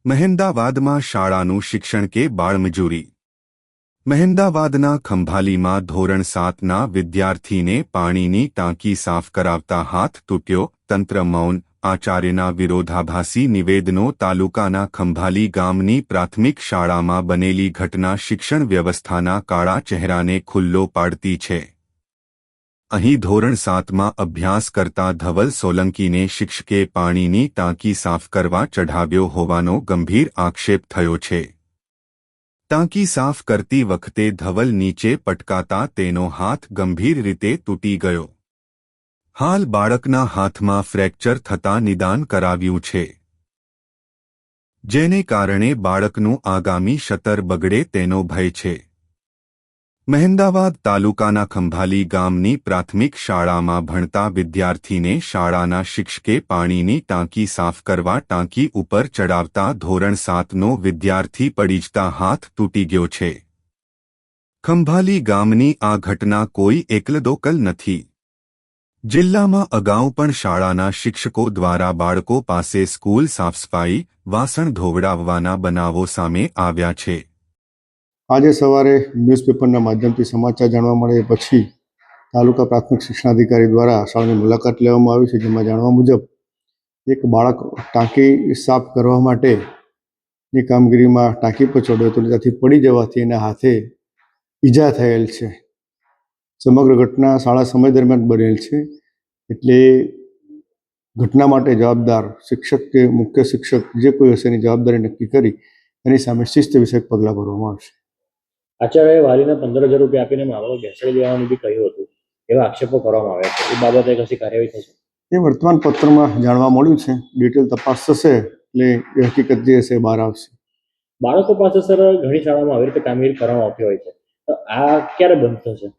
મહેમદાવાદમાં શાળાનું શિક્ષણ કે બાળમજૂરી। મહેમદાવાદના ખંભાલીમાં ધોરણ 7ના વિદ્યાર્થીને પાણીની ટાંકી સાફ કરાવતા હાથ તૂટ્યો, તંત્ર મૌન। આચાર્યના વિરોધાભાસી નિવેદનો। તાલુકાના ખંભાલી ગામની પ્રાથમિક શાળામાં બનેલી ઘટના શિક્ષણ વ્યવસ્થાના કાળા ચહેરાને ખુલ્લો પાડતી છે। અહીં ધોરણ 7માં અભ્યાસ કરતા ધવલ સોલંકીને શિક્ષકે પાણીની ટાંકી સાફ કરવા ચઢાવ્યો હોવાનો ગંભીર આક્ષેપ થયો છે। ટાંકી સાફ કરતી વખતે ધવલ નીચે પટકાતા તેનો હાથ ગંભીર રીતે તૂટી ગયો। હાલ બાળકના હાથમાં ફ્રેક્ચર થતાં નિદાન કરાવ્યું છે, જેને કારણે બાળકનું આગામી સત્ર બગડે તેનો ભય છે। મહેમદાવાદ તાલુકાના ખંભાલી ગામની પ્રાથમિક શાળામાં ભણતા વિદ્યાર્થીને શાળાના શિક્ષકે પાણીની ટાંકી સાફ કરવા ટાંકી ઉપર ચડાવતા ધોરણ 7નો વિદ્યાર્થી પડી જતા હાથ તૂટી ગયો છે। ખંભાલી ગામની આ ઘટના કોઈ એકલદોકલ નથી। જિલ્લામાં અગાઉ પણ શાળાના શિક્ષકો દ્વારા બાળકો પાસે સ્કૂલ સાફસફાઈ, વાસણ ધોવડાવવાના બનાવો સામે આવ્યા છે। આજે સવારે ન્યૂઝપેપરના માધ્યમથી સમાચાર જાણવા મળે પછી તાલુકા પ્રાથમિક શિક્ષણાધિકારી દ્વારા શાળાની મુલાકાત લેવામાં આવી છે, જેમાં જાણવા મુજબ એક બાળક ટાંકી સાફ કરવા માટેની કામગીરીમાં ટાંકી પર ચડ્યો હતો, ત્યાંથી પડી જવાથી એના હાથે ઈજા થયેલ છે। સમગ્ર ઘટના શાળા સમય દરમિયાન બનેલ છે, એટલે ઘટના માટે જવાબદાર શિક્ષક કે મુખ્ય શિક્ષક જે કોઈ હશે એની જવાબદારી નક્કી કરી એની સામે શિસ્ત વિષયક પગલાં ભરવામાં આવશે। આચાર્યએ વાલીને 15,000 રૂપિયા આપીને મામલો બેસાડી દેવાનું બી કહ્યું હતું, એવા આક્ષેપો કરવામાં આવ્યા છે। એ બાબતે કશી કાર્યવાહી થશે? એ વર્તમાન પત્રમાં જાણવા મળ્યું છે, ડિટેલ તપાસ થશે એટલે એ હકીકત જે હશે બહાર આવશે। બાળકો પાસે સર ઘણી શાળામાં આવી રીતે કામગીરી કરવામાં આવતી હોય છે, તો આ ક્યારે બંધ થશે?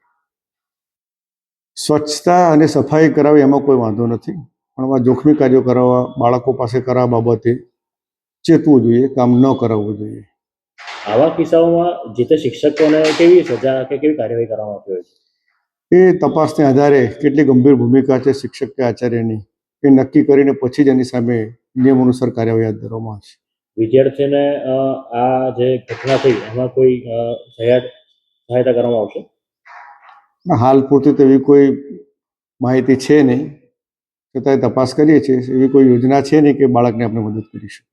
સ્વચ્છતા અને સફાઈ કરાવી એમાં કોઈ વાંધો નથી, પણ આવા જોખમી કાર્યો કરાવવા બાળકો પાસે કરાવવા બાબતે ચેતવું જોઈએ, કામ ન કરાવવું જોઈએ। આવા કિસ્સાઓમાં જે તે શિક્ષકોને કેવી સજા કે કેવી કાર્યવાહી કરવામાં આવતી હોય છે? એ તપાસને આધારે કેટલી ગંભીર ભૂમિકા છે શિક્ષક કે આચાર્યની એ નક્કી કરીને પછી જ એની સામે નિયમ અનુસાર કાર્યવાહી હાથ ધરવામાં આવશે। વિદ્યાર્થીને આ જે ઘટના થઈ એમાં કોઈ સહાયતા કરવામાં આવશે? હાલ પૂરતી તો એવી કોઈ માહિતી છે નહીં, છતાંય તપાસ કરીએ છીએ। એવી કોઈ યોજના છે નહીં કે બાળકને આપણે મદદ કરીશું।